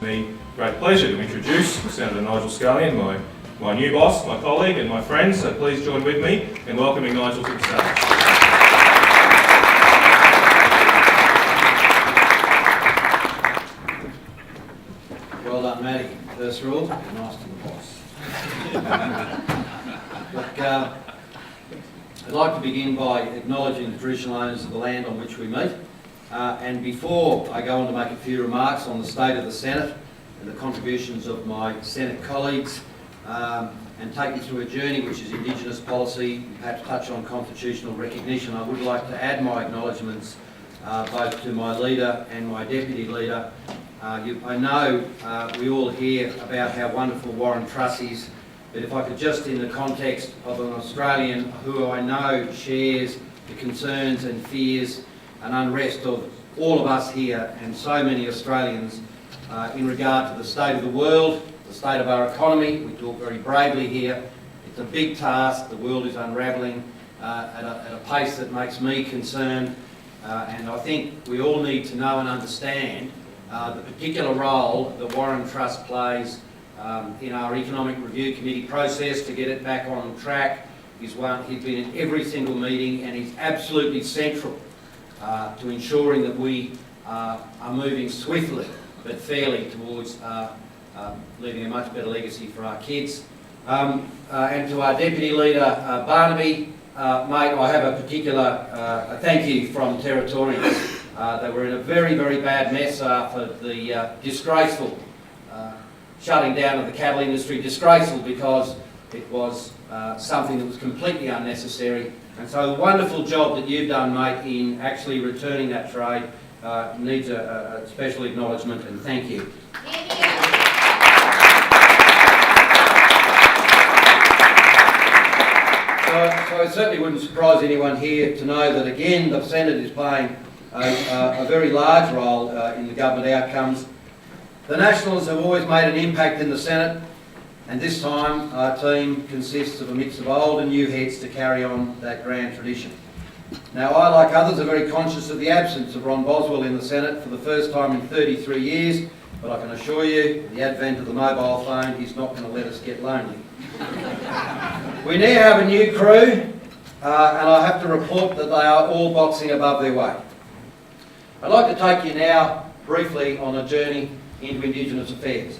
me great pleasure to introduce Senator Nigel Scullion, my new boss, my colleague and my friend, so please join with me in welcoming Nigel to the stage. Well done, Matty. First rule, be nice to the boss. Look, I'd like to begin by acknowledging the traditional owners of the land on which we meet. And before I go on to make a few remarks on the state of the Senate and the contributions of my Senate colleagues, and take you through a journey which is Indigenous policy, perhaps touch on constitutional recognition, I would like to add my acknowledgements both to my leader and my deputy leader. I know we all hear about how wonderful Warren Truss is, but if I could just, in the context of an Australian who I know shares the concerns and fears and unrest of all of us here and so many Australians in regard to the state of the world, the state of our economy. We talk very bravely here. It's a big task. The world is unravelling at a pace that makes me concerned, and I think we all need to know and understand the particular role that Warren Truss plays in our Economic Review Committee process to get it back on track. He's been in every single meeting and he's absolutely central to ensuring that we are moving swiftly but fairly towards leaving a much better legacy for our kids. And to our Deputy Leader, Barnaby, mate, I have a particular thank you from Territorians. They were in a very, very bad mess after the disgraceful shutting down of the cattle industry. Disgraceful because it was something that was completely unnecessary. And so the wonderful job that you've done, mate, in actually returning that trade needs a special acknowledgement, and thank you. Thank you. So it certainly wouldn't surprise anyone here to know that again the Senate is playing a very large role in the government outcomes. The Nationals have always made an impact in the Senate, and this time our team consists of a mix of old and new heads to carry on that grand tradition. Now I, like others, are very conscious of the absence of Ron Boswell in the Senate for the first time in 33 years, but I can assure you, with the advent of the mobile phone, he's not going to let us get lonely. We now have a new crew, and I have to report that they are all boxing above their weight. I'd like to take you now briefly on a journey into Indigenous affairs.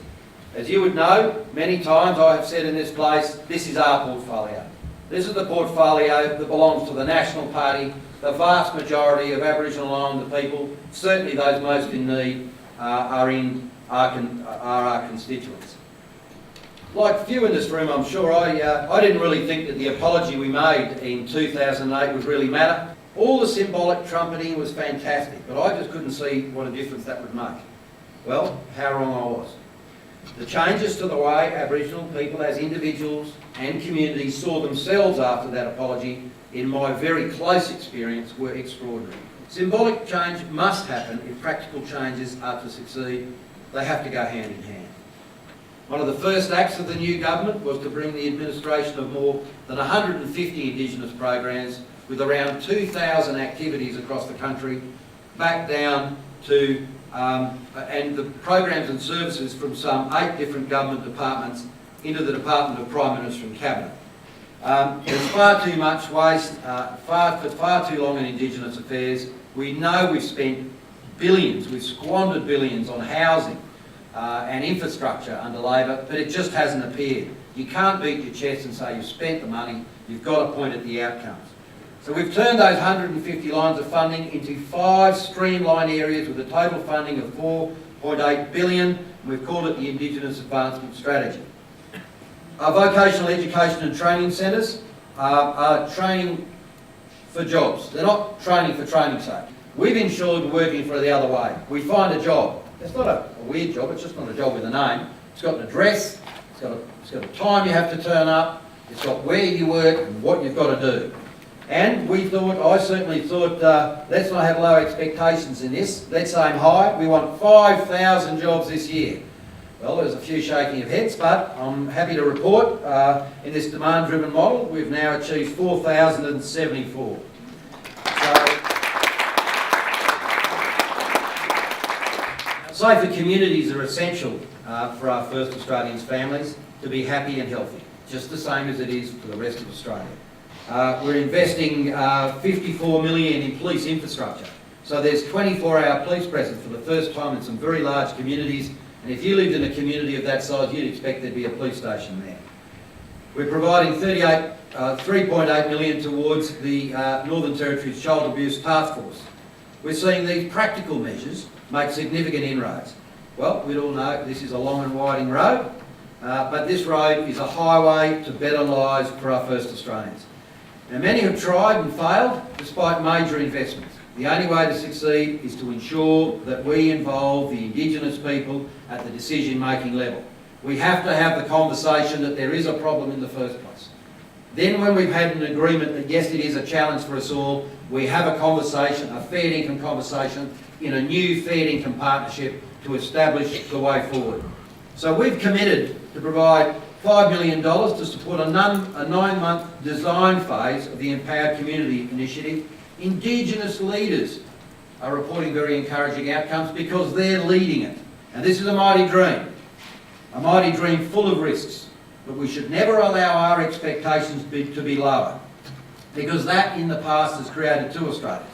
As you would know, many times I have said in this place, this is our portfolio. This is the portfolio that belongs to the National Party. The vast majority of Aboriginal Islander people, certainly those most in need, are our constituents. Like few in this room, I'm sure, I didn't really think that the apology we made in 2008 would really matter. All the symbolic trumpeting was fantastic, but I just couldn't see what a difference that would make. Well, how wrong I was. The changes to the way Aboriginal people as individuals and communities saw themselves after that apology, in my very close experience, were extraordinary. Symbolic change must happen if practical changes are to succeed. They have to go hand in hand. One of the first acts of the new government was to bring the administration of more than 150 Indigenous programs with around 2,000 activities across the country back down to and the programs and services from some 8 different government departments into the Department of Prime Minister and Cabinet. There's far too much waste, for far too long in Indigenous affairs. We know we've spent billions, we've squandered billions on housing and infrastructure under Labor, but it just hasn't appeared. You can't beat your chest and say you've spent the money, you've got to point at the outcomes. So we've turned those 150 lines of funding into 5 streamlined areas with a total funding of $4.8 billion, and we've called it the Indigenous Advancement Strategy. Our vocational education and training centres are training for jobs. They're not training for training's sake. We've ensured working for the other way. We find a job. It's not a weird job, it's just not a job with a name. It's got an address, it's got a time you have to turn up, it's got where you work and what you've got to do. And we thought, I certainly thought, let's not have low expectations in this. Let's aim high. We want 5,000 jobs this year. Well, there's a few shaking of heads, but I'm happy to report in this demand-driven model, we've now achieved 4,074. Safer communities are essential for our First Australians families to be happy and healthy, just the same as it is for the rest of Australia. We're investing 54 million in police infrastructure. So there's 24-hour police presence for the first time in some very large communities. And if you lived in a community of that size, you'd expect there'd be a police station there. We're providing 3.8 million towards the Northern Territory's Child Abuse Task Force. We're seeing these practical measures make significant inroads. Well, we'd all know this is a long and winding road, but this road is a highway to better lives for our First Australians. Now, many have tried and failed despite major investments. The only way to succeed is to ensure that we involve the Indigenous people at the decision-making level. We have to have the conversation that there is a problem in the first place. Then when we've had an agreement that yes, it is a challenge for us all, we have a conversation, a fair income conversation, in a new fair income partnership to establish the way forward. So we've committed to provide $5 million to support a 9-month design phase of the Empowered Community Initiative. Indigenous leaders are reporting very encouraging outcomes because they're leading it. And this is a mighty dream full of risks, but we should never allow our expectations to be lower, because that in the past has created two Australias.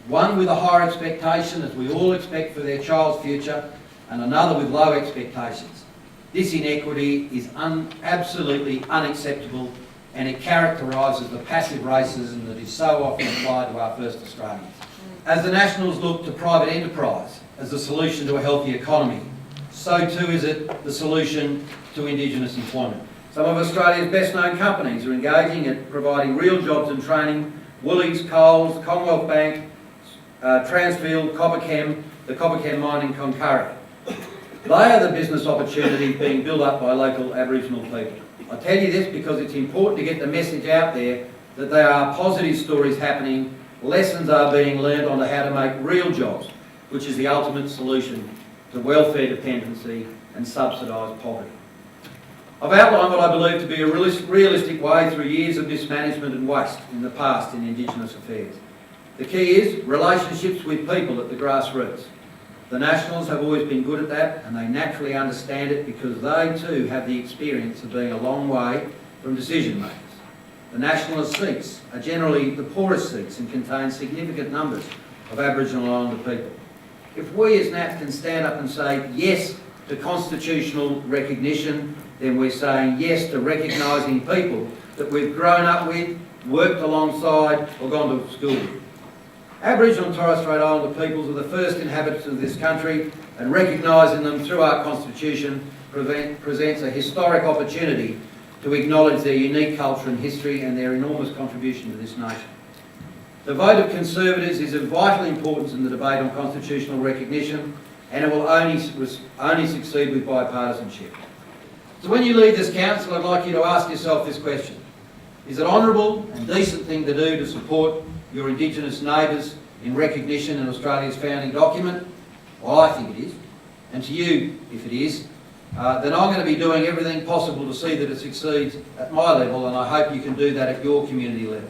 One with a higher expectation, as we all expect for their child's future, and another with low expectations. This inequity is absolutely unacceptable, and it characterises the passive racism that is so often applied to our First Australians. As the Nationals look to private enterprise as the solution to a healthy economy, so too is it the solution to Indigenous employment. Some of Australia's best known companies are engaging at providing real jobs and training: Woolies, Coles, Commonwealth Bank, Transfield, Copperchem, the Copperchem mine in Cloncurry. They are the business opportunities being built up by local Aboriginal people. I tell you this because it's important to get the message out there that there are positive stories happening, lessons are being learned on how to make real jobs, which is the ultimate solution to welfare dependency and subsidised poverty. I've outlined what I believe to be a realistic way through years of mismanagement and waste in the past in Indigenous affairs. The key is relationships with people at the grassroots. The Nationals have always been good at that, and they naturally understand it because they too have the experience of being a long way from decision makers. The Nationalist seats are generally the poorest seats and contain significant numbers of Aboriginal and Islander people. If we as Nats can stand up and say yes to constitutional recognition, then we're saying yes to recognising people that we've grown up with, worked alongside, or gone to school with. Aboriginal and Torres Strait Islander peoples are the first inhabitants of this country, and recognising them through our Constitution presents a historic opportunity to acknowledge their unique culture and history and their enormous contribution to this nation. The vote of Conservatives is of vital importance in the debate on constitutional recognition, and it will only succeed with bipartisanship. So when you leave this council, I'd like you to ask yourself this question: is it honourable and decent thing to do to support your Indigenous neighbours in recognition in Australia's founding document? Well, I think it is. And to you, if it is, then I'm going to be doing everything possible to see that it succeeds at my level, and I hope you can do that at your community level.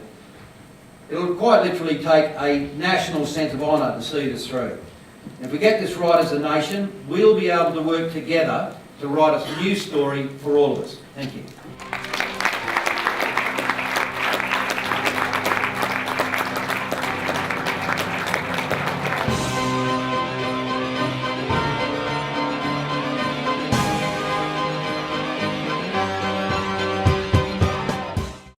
It'll quite literally take a national sense of honour to see this through. If we get this right as a nation, we'll be able to work together to write a new story for all of us. Thank you.